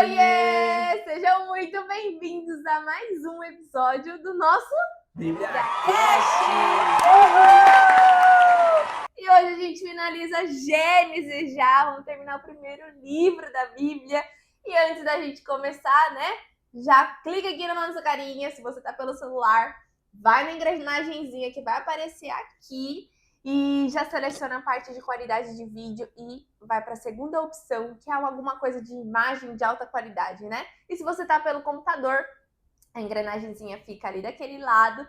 Oiê! Sejam muito bem-vindos a mais um episódio do nosso Bíblia Cast! E hoje a gente finaliza Gênesis já, vamos terminar o primeiro livro da Bíblia. E antes da gente começar, né, já clica aqui na nossa carinha, se você tá pelo celular, vai na engrenagemzinha que vai aparecer aqui e já seleciona a parte de qualidade de vídeo e vai para a segunda opção, que é alguma coisa de imagem de alta qualidade, né? E se você tá pelo computador, a engrenagemzinha fica ali daquele lado,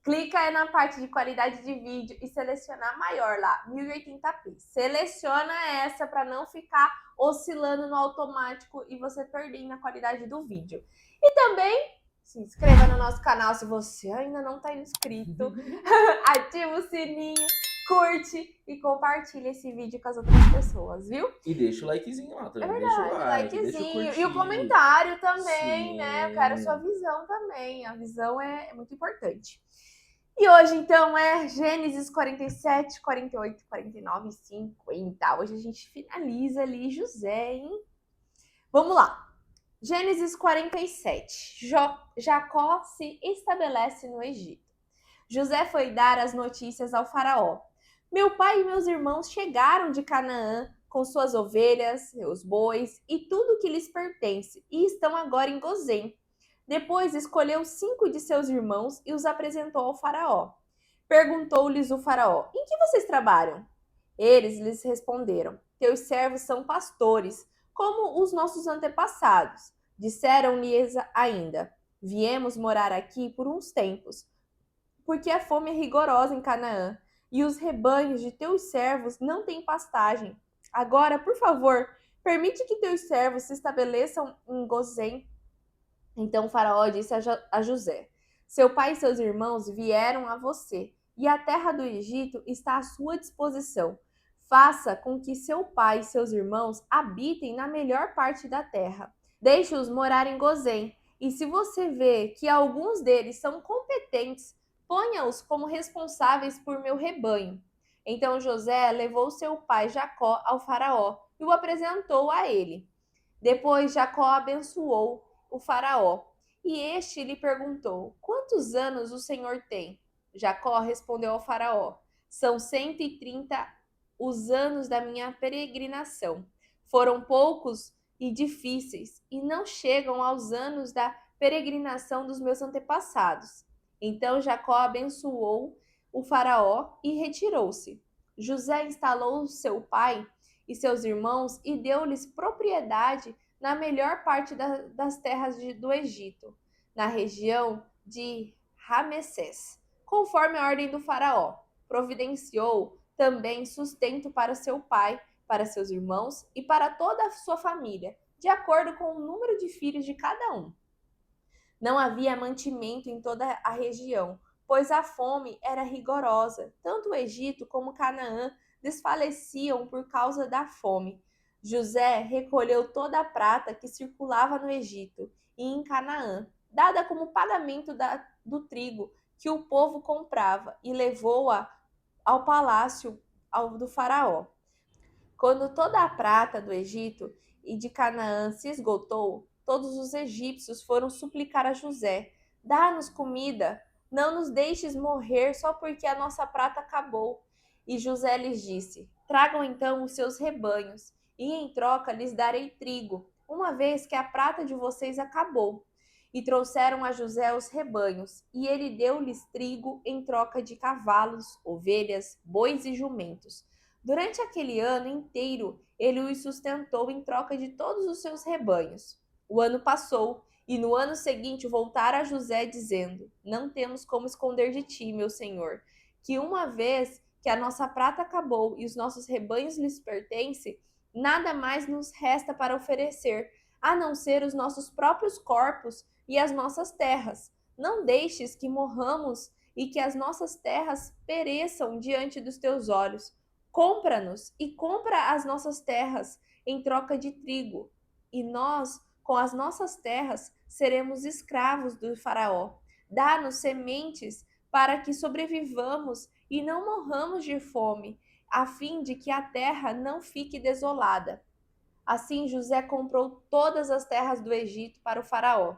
clica aí na parte de qualidade de vídeo e seleciona a maior lá, 1080p. Seleciona essa para não ficar oscilando no automático e você perdendo a qualidade do vídeo. E também se inscreva no nosso canal se você ainda não está inscrito. Ativa o sininho, curte e compartilha esse vídeo com as outras pessoas, viu? E deixa o likezinho lá também. É Deixa o verdade, like, deixa o likezinho. curtir. E o comentário também, Sim. né? Eu quero a sua visão também. A visão é muito importante. E hoje, então, é Gênesis 47, 48, 49 e 50. Hoje a gente finaliza ali José, hein? Vamos lá. Gênesis 47. Jacó se estabelece no Egito. José foi dar as notícias ao faraó. Meu pai e meus irmãos chegaram de Canaã com suas ovelhas, seus bois e tudo que lhes pertence e estão agora em Gozém. Depois escolheu 5 de seus irmãos e os apresentou ao faraó. Perguntou-lhes o faraó: em que vocês trabalham? Eles lhes responderam: teus servos são pastores, como os nossos antepassados. Disseram-lhes ainda: viemos morar aqui por uns tempos, porque a fome é rigorosa em Canaã, e os rebanhos de teus servos não têm pastagem. Agora, por favor, permite que teus servos se estabeleçam em Gozém. Então o faraó disse a José: seu pai e seus irmãos vieram a você, e a terra do Egito está à sua disposição. Faça com que seu pai e seus irmãos habitem na melhor parte da terra. Deixe-os morar em Gozém, e se você vê que alguns deles são competentes, ponha-os como responsáveis por meu rebanho. Então José levou seu pai Jacó ao faraó e o apresentou a ele. Depois Jacó abençoou o faraó, e este lhe perguntou: quantos anos o senhor tem? Jacó respondeu ao faraó: são 130 os anos da minha peregrinação. Foram poucos e difíceis, e não chegam aos anos da peregrinação dos meus antepassados. Então Jacó abençoou o faraó e retirou-se. José instalou seu pai e seus irmãos e deu-lhes propriedade na melhor parte das terras do Egito, na região de Ramessés, conforme a ordem do faraó. Providenciou também sustento para seu pai, para seus irmãos e para toda a sua família, de acordo com o número de filhos de cada um. Não havia mantimento em toda a região, pois a fome era rigorosa. Tanto o Egito como Canaã desfaleciam por causa da fome. José recolheu toda a prata que circulava no Egito e em Canaã, dada como pagamento do trigo que o povo comprava, e levou-a ao palácio do faraó. Quando toda a prata do Egito e de Canaã se esgotou, todos os egípcios foram suplicar a José: dá-nos comida, não nos deixes morrer só porque a nossa prata acabou. E José lhes disse: tragam então os seus rebanhos, e em troca lhes darei trigo, uma vez que a prata de vocês acabou. E trouxeram a José os rebanhos, e ele deu-lhes trigo em troca de cavalos, ovelhas, bois e jumentos. Durante aquele ano inteiro, ele os sustentou em troca de todos os seus rebanhos. O ano passou, e no ano seguinte voltaram a José, dizendo: não temos como esconder de ti, meu senhor, que uma vez que a nossa prata acabou e os nossos rebanhos lhes pertencem, nada mais nos resta para oferecer, a não ser os nossos próprios corpos e as nossas terras. Não deixes que morramos e que as nossas terras pereçam diante dos teus olhos. Compra-nos e compra as nossas terras em troca de trigo, e nós, com as nossas terras, seremos escravos do faraó. Dá-nos sementes para que sobrevivamos e não morramos de fome, a fim de que a terra não fique desolada. Assim José comprou todas as terras do Egito para o faraó.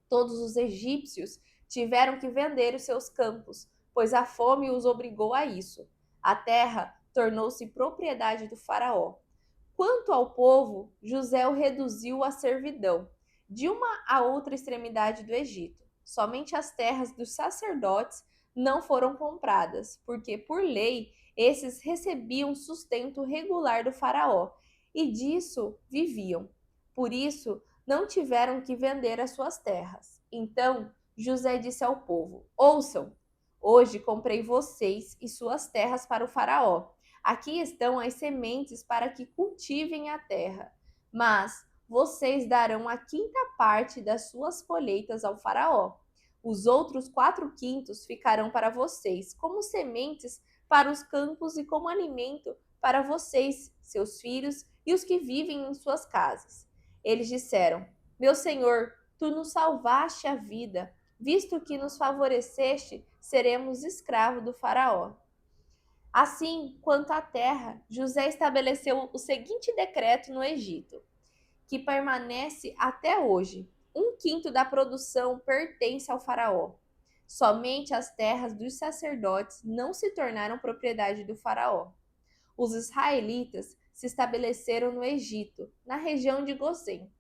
Todos os egípcios tiveram que vender os seus campos, pois a fome os obrigou a isso. A terra tornou-se propriedade do faraó. Quanto ao povo, José o reduziu à servidão, de uma a outra extremidade do Egito. Somente as terras dos sacerdotes não foram compradas, porque, por lei, esses recebiam sustento regular do faraó e disso viviam. Por isso, não tiveram que vender as suas terras. Então, José disse ao povo: Ouçam, hoje comprei vocês e suas terras para o faraó. Aqui estão as sementes para que cultivem a terra, mas vocês darão a quinta parte das suas colheitas ao faraó. Os outros 4/5 ficarão para vocês, como sementes para os campos e como alimento para vocês, seus filhos e os que vivem em suas casas. Eles disseram: Meu senhor, tu nos salvaste a vida, visto que nos favoreceste, seremos escravos do faraó. Assim, quanto à terra, José estabeleceu o seguinte decreto no Egito, que permanece até hoje: 1/5 da produção pertence ao faraó. Somente as terras dos sacerdotes não se tornaram propriedade do faraó. Os israelitas se estabeleceram no Egito, na região de Gozém.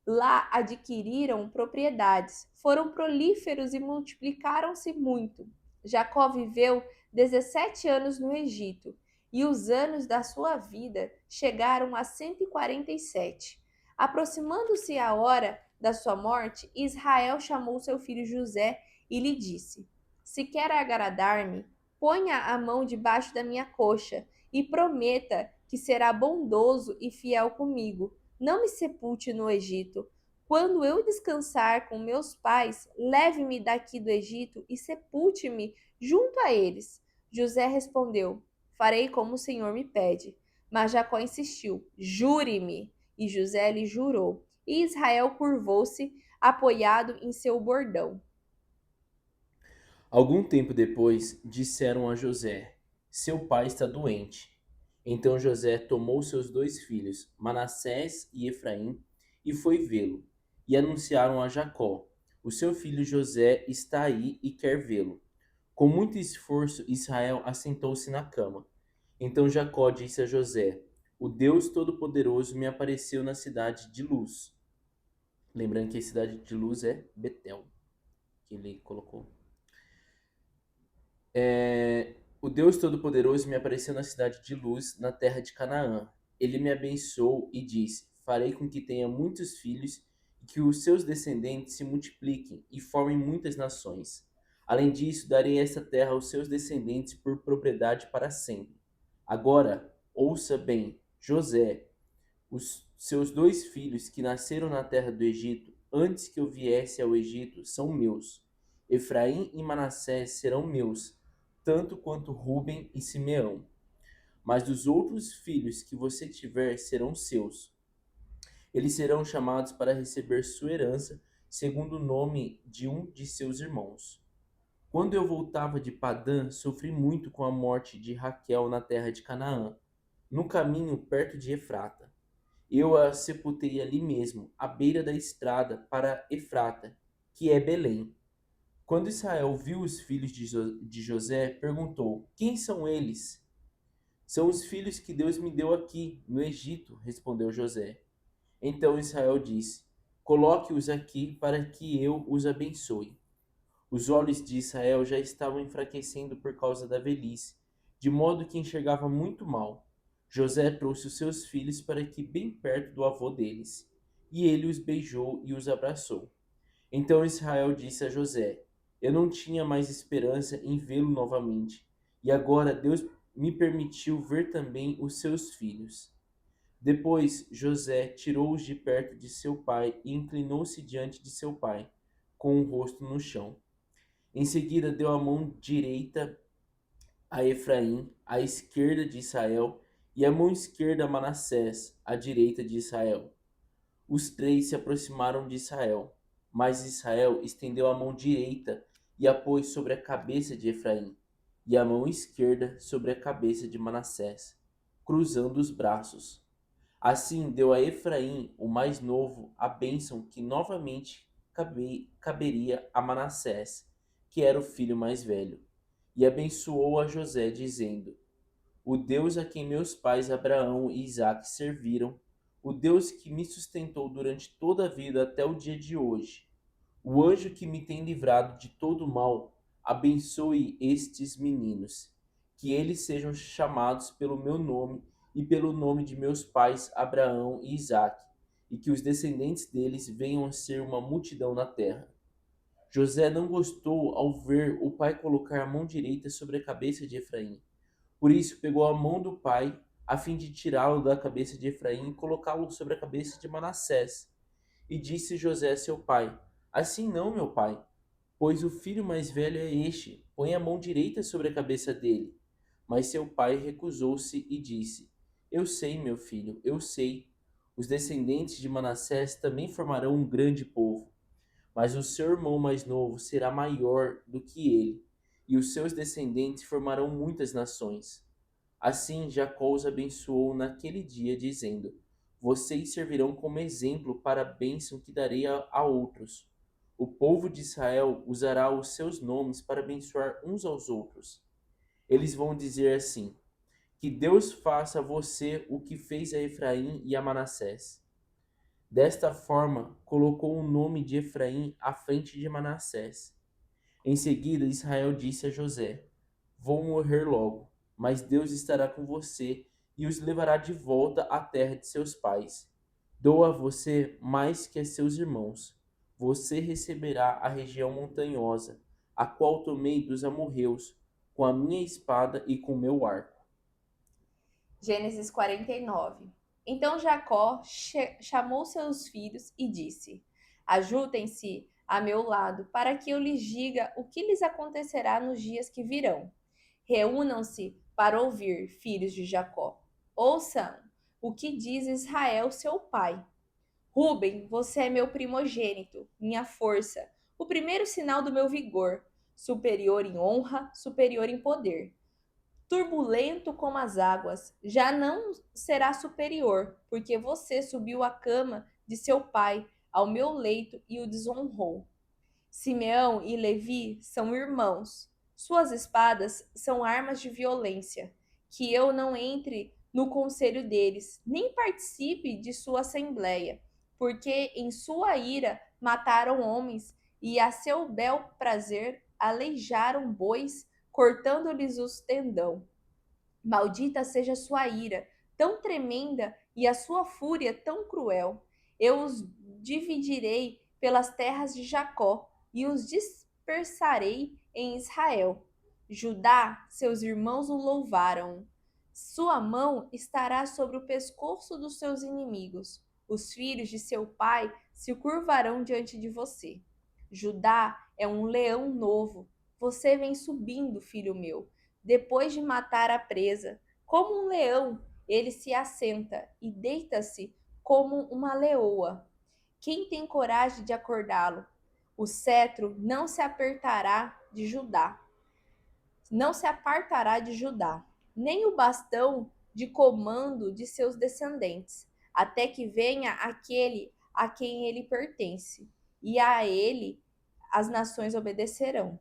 Lá adquiriram propriedades, foram prolíferos e multiplicaram-se muito. Jacó viveu 17 anos no Egito, e os anos da sua vida chegaram a 147. Aproximando-se a hora da sua morte, Israel chamou seu filho José e lhe disse: Se quer agradar-me, ponha a mão debaixo da minha coxa e prometa que será bondoso e fiel comigo. Não me sepulte no Egito. Quando eu descansar com meus pais, leve-me daqui do Egito e sepulte-me junto a eles. José respondeu: Farei como o Senhor me pede. Mas Jacó insistiu: Jure-me. E José lhe jurou. E Israel curvou-se, apoiado em seu bordão. Algum tempo depois, disseram a José: Seu pai está doente. Então José tomou seus 2 filhos, Manassés e Efraim, e foi vê-lo. E anunciaram a Jacó: O seu filho José está aí e quer vê-lo. Com muito esforço, Israel assentou-se na cama. Então Jacó disse a José: O Deus Todo-Poderoso me apareceu na cidade de Luz. Lembrando que a cidade de Luz é Betel, que ele colocou. O Deus Todo-Poderoso me apareceu na cidade de Luz, na terra de Canaã. Ele me abençoou e disse: Farei com que tenha muitos filhos e que os seus descendentes se multipliquem e formem muitas nações. Além disso, darei essa terra aos seus descendentes por propriedade para sempre. Agora, ouça bem, José, os seus 2 filhos que nasceram na terra do Egito, antes que eu viesse ao Egito, são meus. Efraim e Manassés serão meus, tanto quanto Ruben e Simeão. Mas dos outros filhos que você tiver serão seus. Eles serão chamados para receber sua herança, segundo o nome de um de seus irmãos. Quando eu voltava de Padã, sofri muito com a morte de Raquel na terra de Canaã, no caminho perto de Efrata. Eu a sepultei ali mesmo, à beira da estrada para Efrata, que é Belém. Quando Israel viu os filhos de José, perguntou: Quem são eles? São os filhos que Deus me deu aqui, no Egito, respondeu José. Então Israel disse: Coloque-os aqui para que eu os abençoe. Os olhos de Israel já estavam enfraquecendo por causa da velhice, de modo que enxergava muito mal. José trouxe os seus filhos para aqui bem perto do avô deles, e ele os beijou e os abraçou. Então Israel disse a José: Eu não tinha mais esperança em vê-lo novamente, e agora Deus me permitiu ver também os seus filhos. Depois José tirou-os de perto de seu pai e inclinou-se diante de seu pai, com o rosto no chão. Em seguida deu a mão direita a Efraim, à esquerda de Israel, e a mão esquerda a Manassés, à direita de Israel. Os 3 se aproximaram de Israel, mas Israel estendeu a mão direita e a pôs sobre a cabeça de Efraim, e a mão esquerda sobre a cabeça de Manassés, cruzando os braços. Assim deu a Efraim, o mais novo, a bênção que novamente caberia a Manassés, que era o filho mais velho. E abençoou a José, dizendo: O Deus a quem meus pais Abraão e Isaque serviram, o Deus que me sustentou durante toda a vida até o dia de hoje, o anjo que me tem livrado de todo mal, abençoe estes meninos, que eles sejam chamados pelo meu nome e pelo nome de meus pais Abraão e Isaque, e que os descendentes deles venham a ser uma multidão na terra. José não gostou ao ver o pai colocar a mão direita sobre a cabeça de Efraim. Por isso pegou a mão do pai, a fim de tirá-lo da cabeça de Efraim e colocá-lo sobre a cabeça de Manassés. E disse José a seu pai: Assim não, meu pai, pois o filho mais velho é este. Põe a mão direita sobre a cabeça dele. Mas seu pai recusou-se e disse: Eu sei, meu filho, eu sei. Os descendentes de Manassés também formarão um grande povo, mas o seu irmão mais novo será maior do que ele, e os seus descendentes formarão muitas nações. Assim Jacó os abençoou naquele dia, dizendo: Vocês servirão como exemplo para a bênção que darei a outros. O povo de Israel usará os seus nomes para abençoar uns aos outros. Eles vão dizer assim: Que Deus faça a você o que fez a Efraim e a Manassés. Desta forma, colocou o nome de Efraim à frente de Manassés. Em seguida, Israel disse a José: Vou morrer logo, mas Deus estará com você e os levará de volta à terra de seus pais. Dou a você mais que a seus irmãos. Você receberá a região montanhosa, a qual tomei dos amorreus, com a minha espada e com meu arco. Gênesis 49. Então Jacó chamou seus filhos e disse: Ajuntem-se a meu lado, para que eu lhes diga o que lhes acontecerá nos dias que virão. Reúnam-se para ouvir, filhos de Jacó. Ouçam o que diz Israel, seu pai. Ruben, você é meu primogênito, minha força, o primeiro sinal do meu vigor, superior em honra, superior em poder. Turbulento como as águas, já não será superior, porque você subiu à cama de seu pai, ao meu leito, e o desonrou. Simeão e Levi são irmãos. Suas espadas são armas de violência. Que eu não entre no conselho deles, nem participe de sua assembleia, porque em sua ira mataram homens e a seu bel prazer aleijaram bois, cortando-lhes os tendão. Maldita seja sua ira, tão tremenda, e a sua fúria tão cruel. Eu os dividirei pelas terras de Jacó e os dispersarei em Israel. Judá, seus irmãos o louvaram. Sua mão estará sobre o pescoço dos seus inimigos. Os filhos de seu pai se curvarão diante de você. Judá é um leão novo. Você vem subindo, filho meu, depois de matar a presa. Como um leão, ele se assenta e deita-se como uma leoa. Quem tem coragem de acordá-lo? O cetro não se apertará de Judá, não se apartará de Judá, nem o bastão de comando de seus descendentes, até que venha aquele a quem ele pertence, e a ele as nações obedecerão.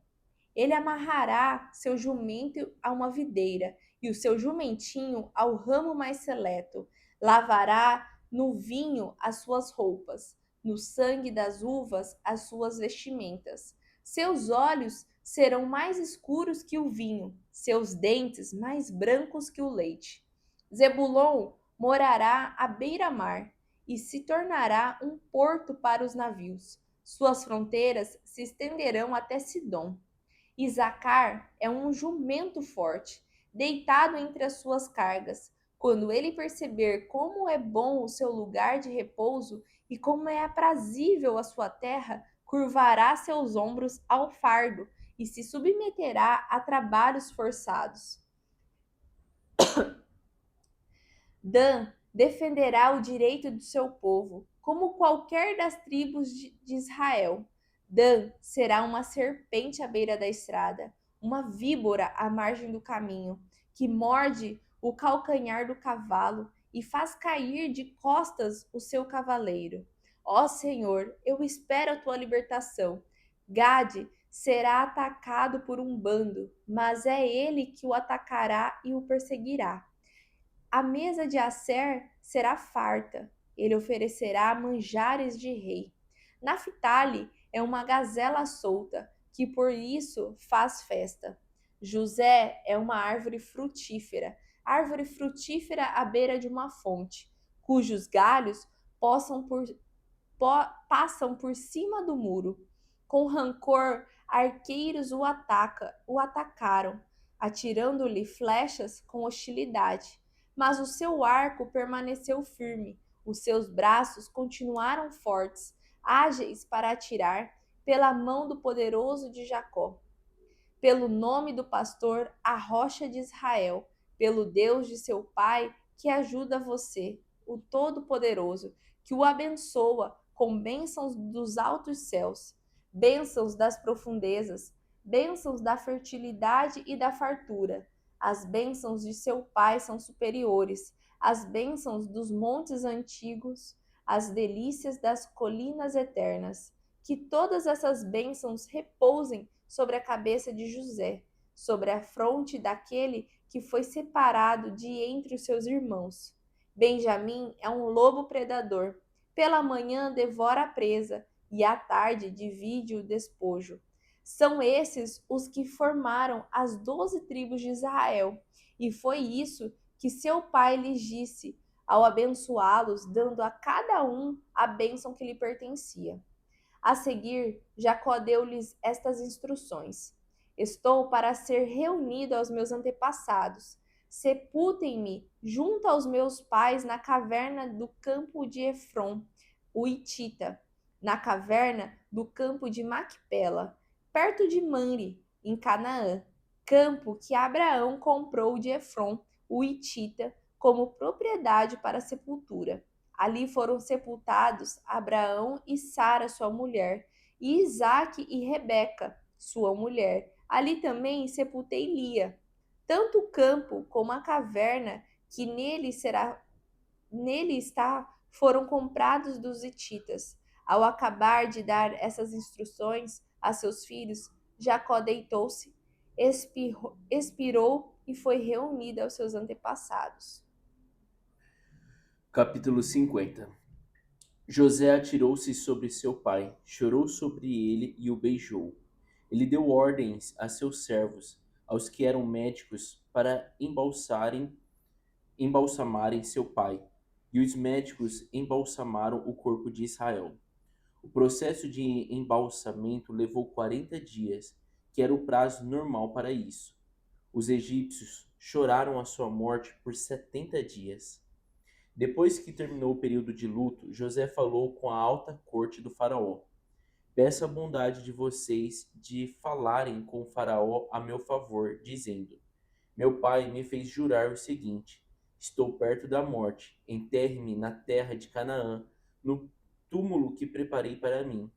Ele amarrará seu jumento a uma videira e o seu jumentinho ao ramo mais seleto. Lavará no vinho as suas roupas, no sangue das uvas as suas vestimentas. Seus olhos serão mais escuros que o vinho, seus dentes mais brancos que o leite. Zebulon morará à beira-mar e se tornará um porto para os navios. Suas fronteiras se estenderão até Sidom. Isacar é um jumento forte, deitado entre as suas cargas. Quando ele perceber como é bom o seu lugar de repouso e como é aprazível a sua terra, curvará seus ombros ao fardo e se submeterá a trabalhos forçados. Dan defenderá o direito do seu povo, como qualquer das tribos de Israel. Dan será uma serpente à beira da estrada, uma víbora à margem do caminho, que morde o calcanhar do cavalo e faz cair de costas o seu cavaleiro. Ó Senhor, eu espero a tua libertação. Gade será atacado por um bando, mas é ele que o atacará e o perseguirá. A mesa de Asser será farta, ele oferecerá manjares de rei. Naphtali é uma gazela solta, que por isso faz festa. José é uma árvore frutífera à beira de uma fonte, cujos galhos passam por cima do muro. Com rancor, arqueiros o atacaram, atirando-lhe flechas com hostilidade. Mas o seu arco permaneceu firme, os seus braços continuaram fortes, ágeis para atirar, pela mão do poderoso de Jacó. Pelo nome do pastor, a rocha de Israel, pelo Deus de seu pai, que ajuda você, o Todo-Poderoso, que o abençoa com bênçãos dos altos céus, bênçãos das profundezas, bênçãos da fertilidade e da fartura. As bênçãos de seu pai são superiores, as bênçãos dos montes antigos, as delícias das colinas eternas. Que todas essas bênçãos repousem sobre a cabeça de José, sobre a fronte daquele que foi separado de entre os seus irmãos. Benjamim é um lobo predador. Pela manhã devora a presa e à tarde divide o despojo. São esses os que formaram as 12 tribos de Israel, e foi isso que seu pai lhes disse ao abençoá-los, dando a cada um a bênção que lhe pertencia. A seguir, Jacó deu-lhes estas instruções: Estou para ser reunido aos meus antepassados. Sepultem-me junto aos meus pais na caverna do campo de Efron, o Hitita, na caverna do campo de Macpela, perto de Manre, em Canaã, campo que Abraão comprou de Efron, o Hitita, como propriedade para sepultura. Ali foram sepultados Abraão e Sara, sua mulher, e Isaque e Rebeca, sua mulher. Ali também sepultei Lia. Tanto o campo como a caverna que nele está foram comprados dos hititas. Ao acabar de dar essas instruções a seus filhos, Jacó deitou-se, expirou e foi reunido aos seus antepassados. Capítulo 50. José atirou-se sobre seu pai, chorou sobre ele e o beijou. Ele deu ordens a seus servos, aos que eram médicos, para embalsamarem seu pai, e os médicos embalsamaram o corpo de Israel. O processo de embalsamento levou 40 dias, que era o prazo normal para isso. Os egípcios choraram a sua morte por 70 dias. Depois que terminou o período de luto, José falou com a alta corte do faraó. Peço a bondade de vocês de falarem com o faraó a meu favor, dizendo: Meu pai me fez jurar o seguinte: estou perto da morte. Enterre-me na terra de Canaã, no túmulo que preparei para mim.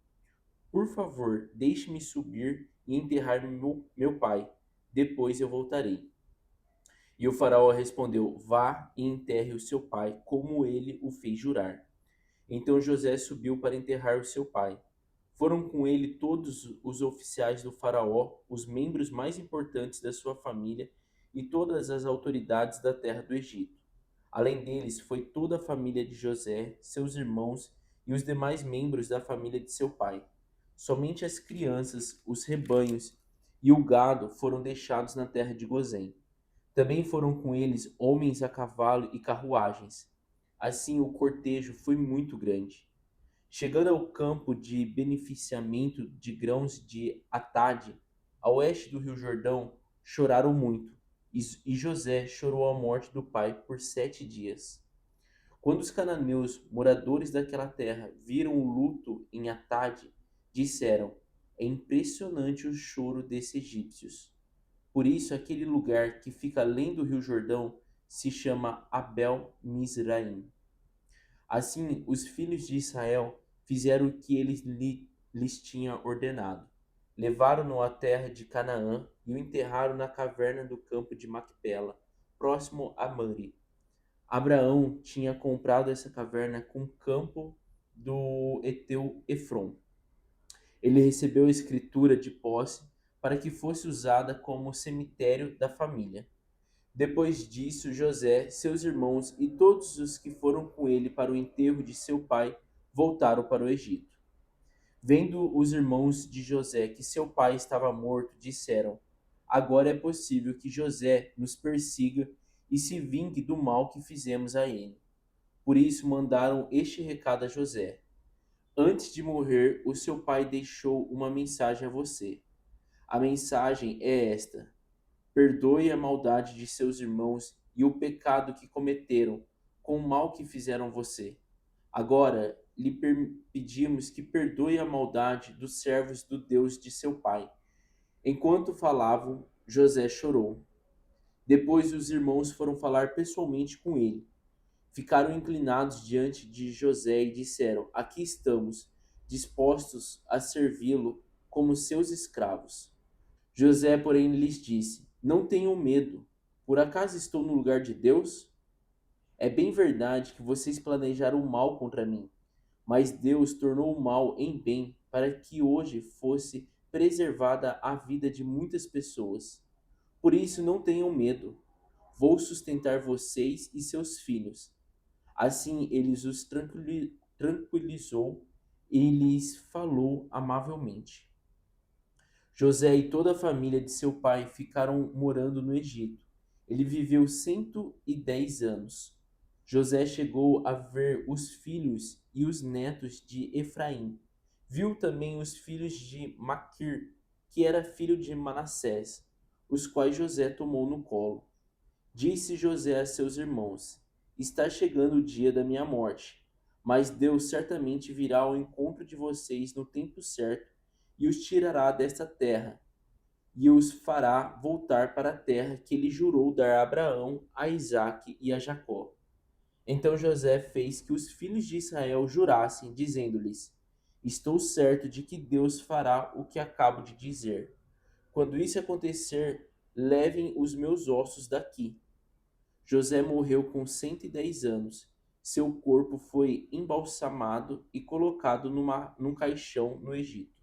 Por favor, deixe-me subir e enterrar meu pai. Depois eu voltarei. E o faraó respondeu: Vá e enterre o seu pai, como ele o fez jurar. Então José subiu para enterrar o seu pai. Foram com ele todos os oficiais do faraó, os membros mais importantes da sua família e todas as autoridades da terra do Egito. Além deles, foi toda a família de José, seus irmãos e os demais membros da família de seu pai. Somente as crianças, os rebanhos e o gado foram deixados na terra de Gozém. Também foram com eles homens a cavalo e carruagens. Assim o cortejo foi muito grande. Chegando ao campo de beneficiamento de grãos de Atade, a oeste do rio Jordão, choraram muito, e José chorou a morte do pai por 7 dias. Quando os cananeus, moradores daquela terra, viram o luto em Atade, disseram: É impressionante o choro desses egípcios. Por isso, aquele lugar que fica além do rio Jordão se chama Abel Mizraim. Assim, os filhos de Israel fizeram o que lhes tinha ordenado. Levaram-no à terra de Canaã e o enterraram na caverna do campo de Macpela, próximo a Manre. Abraão tinha comprado essa caverna com o campo do heteu Efron. Ele recebeu a escritura de posse para que fosse usada como cemitério da família. Depois disso, José, seus irmãos e todos os que foram com ele para o enterro de seu pai voltaram para o Egito. Vendo os irmãos de José que seu pai estava morto, disseram: Agora é possível que José nos persiga e se vingue do mal que fizemos a ele. Por isso mandaram este recado a José: Antes de morrer, o seu pai deixou uma mensagem a você. A mensagem é esta: Perdoe a maldade de seus irmãos e o pecado que cometeram com o mal que fizeram você. Agora lhe pedimos que perdoe a maldade dos servos do Deus de seu pai. Enquanto falavam, José chorou. Depois os irmãos foram falar pessoalmente com ele. Ficaram inclinados diante de José e disseram: Aqui estamos, dispostos a servi-lo como seus escravos. José, porém, lhes disse: Não tenham medo. Por acaso estou no lugar de Deus? É bem verdade que vocês planejaram o mal contra mim, mas Deus tornou o mal em bem para que hoje fosse preservada a vida de muitas pessoas. Por isso não tenham medo. Vou sustentar vocês e seus filhos. Assim ele os tranquilizou e lhes falou amavelmente. José e toda a família de seu pai ficaram morando no Egito. Ele viveu 110 anos. José chegou a ver os filhos e os netos de Efraim. Viu também os filhos de Maquir, que era filho de Manassés, os quais José tomou no colo. Disse José a seus irmãos: Está chegando o dia da minha morte, mas Deus certamente virá ao encontro de vocês no tempo certo e os tirará desta terra e os fará voltar para a terra que ele jurou dar a Abraão, a Isaque e a Jacó. Então José fez que os filhos de Israel jurassem, dizendo-lhes: Estou certo de que Deus fará o que acabo de dizer. Quando isso acontecer, levem os meus ossos daqui. José morreu com 110 anos. Seu corpo foi embalsamado e colocado num caixão no Egito.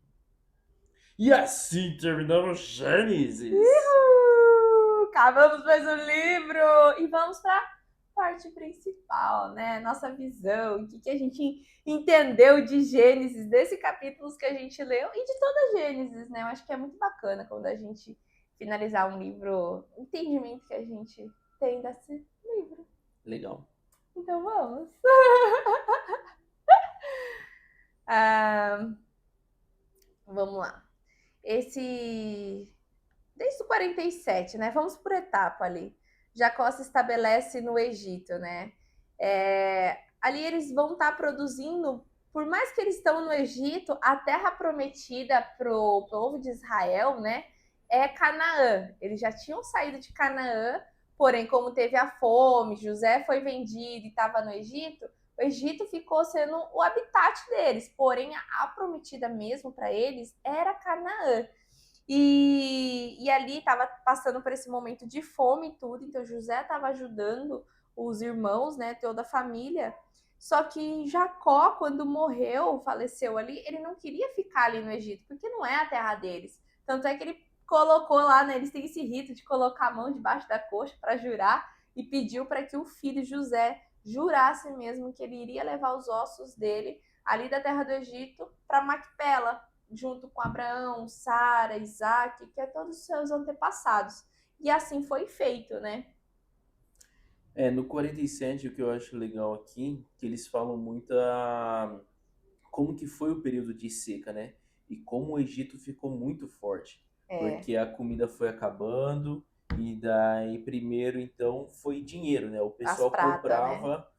E assim terminamos Gênesis. Uhul! Acabamos mais um livro! E vamos para a parte principal, né? Nossa visão, o que a gente entendeu de Gênesis, desse capítulo que a gente leu e de toda Gênesis, né? Eu acho que é muito bacana quando a gente finalizar um livro, o entendimento que a gente tem desse livro. Legal. Então vamos! Vamos lá. Desde o 47, né? Vamos por etapa ali. Jacó se estabelece no Egito, né? Ali eles vão estar produzindo, por mais que eles estão no Egito, a terra prometida pro povo de Israel, né? É Canaã. Eles já tinham saído de Canaã, porém, como teve a fome, José foi vendido e estava no Egito, o Egito ficou sendo o habitat deles. Porém, a prometida mesmo para eles era Canaã. E ali estava passando por esse momento de fome e tudo, então José estava ajudando os irmãos, né, toda a família. Só que Jacó, quando morreu, faleceu ali, ele não queria ficar ali no Egito, porque não é a terra deles. Tanto é que ele colocou lá, né, eles têm esse rito de colocar a mão debaixo da coxa para jurar e pediu para que o filho José jurasse mesmo que ele iria levar os ossos dele ali da terra do Egito para Macpela, junto com Abraão, Sara, Isaac, que é todos os seus antepassados. E assim foi feito, né? No 47, o que eu acho legal aqui, que eles falam muito como que foi o período de seca, né? E como o Egito ficou muito forte, porque a comida foi acabando e daí primeiro então foi dinheiro, né? O As pessoal prata, né? comprava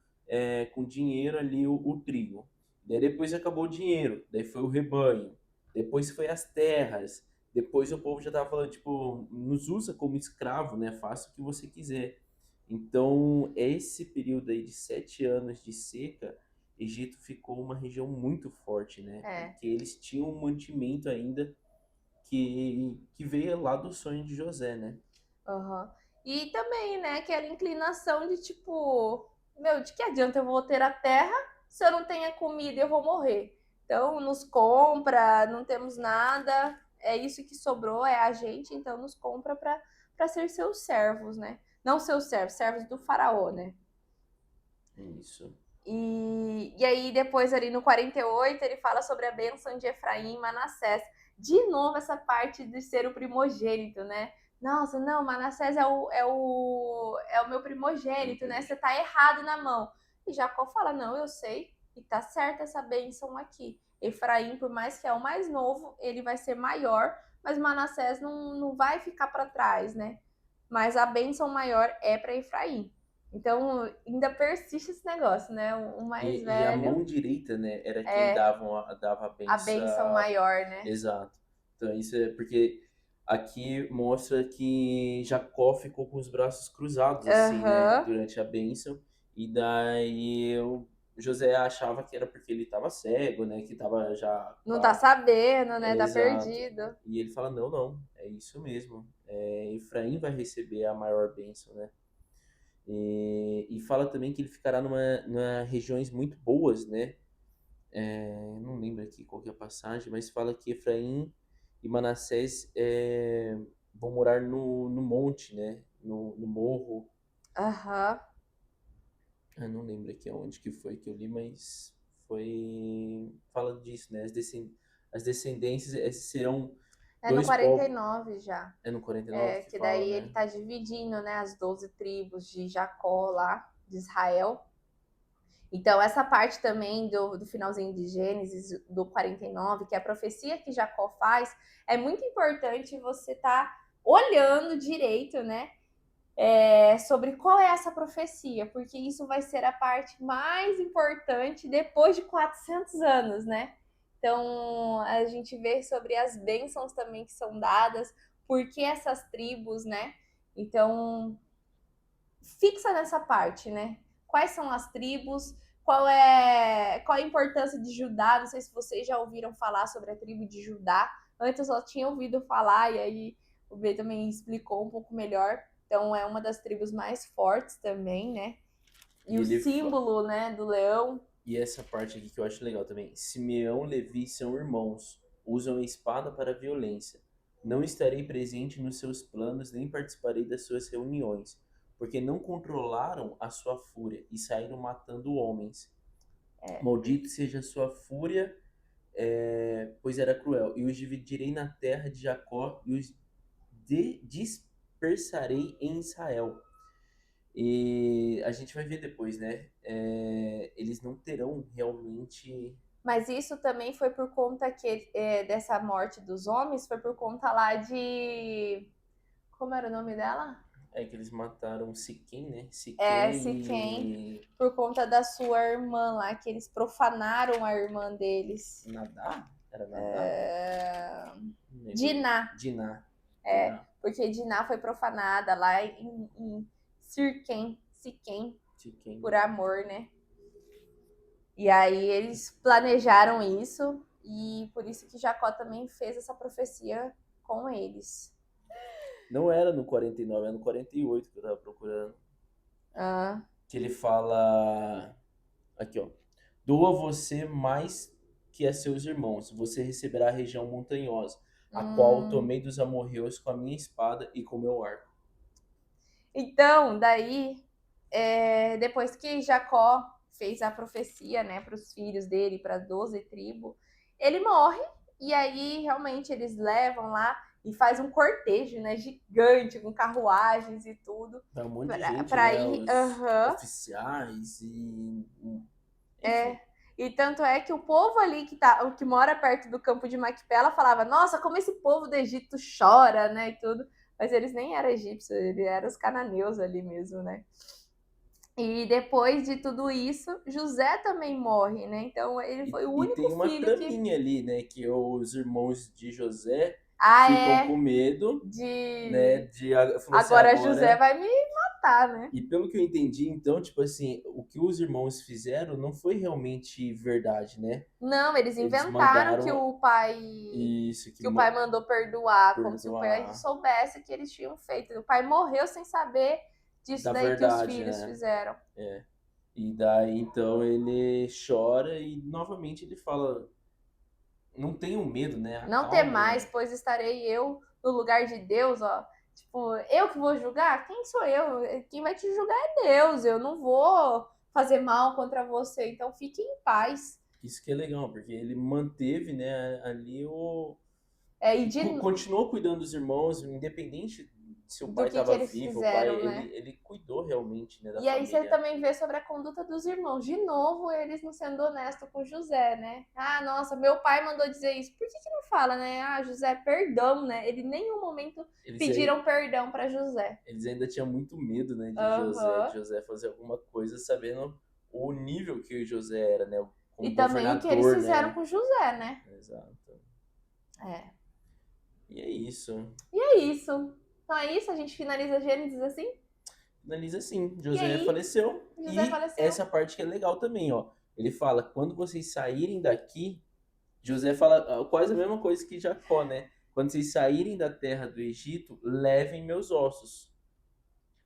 com dinheiro ali o trigo. Daí depois acabou o dinheiro, daí foi o rebanho, depois foi as terras, depois o povo já tava falando, tipo, nos usa como escravo, né? Faça o que você quiser. Então, esse período aí de 7 anos de seca, Egito ficou uma região muito forte, né? Porque eles tinham um mantimento ainda que veio lá do sonho de José, né? Uhum. E também, né, aquela inclinação de tipo. meu, de que adianta eu vou ter a terra se eu não tenho comida e eu vou morrer? Então, nos compra, não temos nada, é isso que sobrou, é a gente, então nos compra para ser seus servos, né? Não seus servos, servos do faraó, né? Isso. E aí, depois, ali no 48, ele fala sobre a bênção de Efraim e Manassés. De novo, essa parte de ser o primogênito, né? Nossa, não, Manassés é o meu primogênito, né? Você tá errado na mão. E Jacó fala: não, eu sei, e tá certa essa bênção aqui. Efraim, por mais que é o mais novo, ele vai ser maior, mas Manassés não vai ficar para trás, né? Mas a bênção maior é para Efraim. Então, ainda persiste esse negócio, né? O mais E a velho mão direita, né, era quem é dava a a benção. bênção maior, né? Exato. Então, isso é porque aqui mostra que Jacó ficou com os braços cruzados, assim, né, Aham. durante a bênção. E daí José achava que era porque ele estava cego, né, que estava já Não tá sabendo, né? Tá exato. perdido. E ele fala, não, não, é isso mesmo. Efraim vai receber a maior bênção, né? E fala também que ele ficará numa regiões muito boas, né? Não lembro aqui qual que é a passagem, mas fala que Efraim e Manassés vão morar no monte, né? No morro. Aham. Não lembro aqui onde que foi que eu li, mas foi. Fala disso, né? As descendências serão É no dois quarenta e povos. nove já. É no 49 É, que que fala, daí ele né? tá dividindo, né, as 12 tribos de Jacó lá, de Israel. Então, essa parte também do finalzinho de Gênesis, do 49, que é a profecia que Jacó faz, é muito importante você estar olhando direito, né? Sobre qual é essa profecia, porque isso vai ser a parte mais importante depois de 400 anos, né? Então, a gente vê sobre as bênçãos também que são dadas, por que essas tribos, né? Então, fixa nessa parte, né? Quais são as tribos? Qual é a importância de Judá? Não sei se vocês já ouviram falar sobre a tribo de Judá. Antes eu só tinha ouvido falar e aí o B também explicou um pouco melhor. Então é uma das tribos mais fortes também, né? E E o ele símbolo, né, do leão. E essa parte aqui que eu acho legal também. Simeão e Levi são irmãos, usam a espada para a violência. Não estarei presente nos seus planos, nem participarei das suas reuniões, porque não controlaram a sua fúria e saíram matando homens. Maldito seja a sua fúria, pois era cruel. E os dividirei na terra de Jacó e os dispersarei em Israel. E a gente vai ver depois, né? Eles não terão realmente. Mas isso também foi por conta dessa morte dos homens, foi por conta lá de. Como era o nome dela? Que eles mataram Siquém, né? Siquém, Siquém e. por conta da sua irmã lá, que eles profanaram a irmã deles. Nadá? Era Nadá? Não lembro. Diná, Diná. Diná. porque Diná foi profanada lá em Siquém, Siquém. por amor, né? E aí eles planejaram isso, e por isso que Jacó também fez essa profecia com eles. Não era no 49, era no 48 que eu tava procurando. Ah, Que ele fala. Aqui, ó. Dou a você mais que a seus irmãos. Você receberá a região montanhosa, a qual hum. tomei dos amorreus com a minha espada e com o meu arco. Então, daí, depois que Jacó fez a profecia, né, para os filhos dele, para 12 tribos, ele morre, e aí realmente eles levam lá e faz um cortejo, né, gigante, com carruagens e tudo, Vai um monte de gente, para né? ir. Os Aham. oficiais e. Enfim. É. E tanto é que o povo ali que mora perto do campo de Maquipela falava: Nossa, como esse povo do Egito chora, né? E tudo. Mas eles nem eram egípcios, eles eram os cananeus ali mesmo, né? E depois de tudo isso, José também morre, né? Então ele foi o E único tem uma filho que. traminha ali, né? Que os irmãos de José Ah, ficam com é. medo, né? De. Falou assim, Agora José agora. vai me matar, né? E pelo que eu entendi, então, tipo assim, o que os irmãos fizeram não foi realmente verdade, né? Não, eles Eles inventaram que mandaram o pai isso, que o pai mandou perdoar, como se o pai perdoar soubesse que eles tinham feito. O pai morreu sem saber disso da daí que os verdade, filhos né? fizeram. É. E daí então ele chora e novamente ele fala: não tenham medo, né? Não ter mais, Acalmem. pois estarei eu no lugar de Deus, ó. Tipo, eu que vou julgar? Quem sou eu? Quem vai te julgar é Deus. Eu não vou fazer mal contra você. Então fique em paz. Isso que é legal, porque ele manteve, né, ali o. É, e de, Continuou cuidando dos irmãos, independente se o do pai estava eles vivo, o pai, fizeram, né? ele cuidou realmente, né, da E aí você família. também vê sobre a conduta dos irmãos. De novo, eles não sendo honestos com José, né? Ah, nossa, meu pai mandou dizer isso. Por que não fala, né? Ah, José, perdão, né? Ele em nenhum momento Eles, pediram perdão para José. eles ainda tinham muito medo, né, de Aham. José fazer alguma coisa, sabendo o nível que o José era, né, E como também o que eles governador, fizeram né. com José, né? Exato. É. E é isso. E é isso. Então é isso, a gente finaliza Gênesis assim. Finaliza assim, E José aí, faleceu José e faleceu. essa parte que é legal também, ó. Ele fala, quando vocês saírem daqui, José fala quase a mesma coisa que Jacó, né? Quando vocês saírem da terra do Egito, levem meus ossos.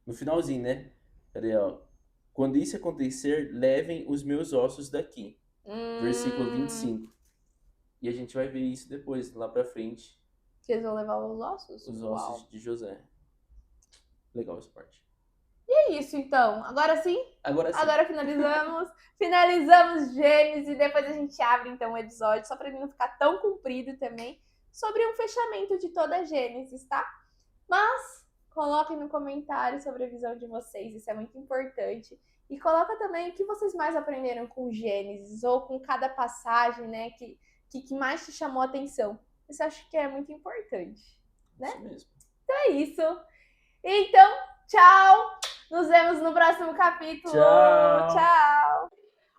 No finalzinho, né? Cadê, ó? Quando isso acontecer, levem os meus ossos daqui. Versículo vinte e Hum, cinco. E a gente vai ver isso depois, lá pra frente, que eles vão levar os ossos? os Uau. ossos de José. Legal essa parte. E é isso então. Agora sim, Agora sim. agora finalizamos. Finalizamos Gênesis e depois a gente abre então o episódio, só para ele não ficar tão comprido também, sobre um fechamento de toda a Gênesis, tá? Mas coloquem no comentário sobre a visão de vocês, isso é muito importante. E coloca também o que vocês mais aprenderam com Gênesis ou com cada passagem, né, que mais te chamou a atenção. Isso eu acho que é muito importante, né? Isso mesmo. É isso. Então, tchau! Nos vemos no próximo capítulo. Tchau! Tchau!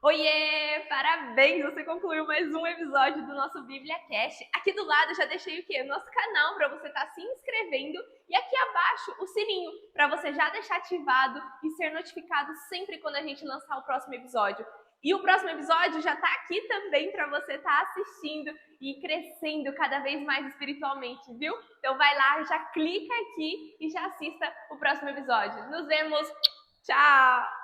Oiê! Parabéns! Você concluiu mais um episódio do nosso Bíblia Cast. Aqui do lado eu já deixei o quê? O nosso canal para você estar se inscrevendo e aqui abaixo o sininho para você já deixar ativado e ser notificado sempre quando a gente lançar o próximo episódio. E o próximo episódio já está aqui também para você estar assistindo e crescendo cada vez mais espiritualmente, viu? Então vai lá, já clica aqui e já assista o próximo episódio. Nos vemos! Tchau!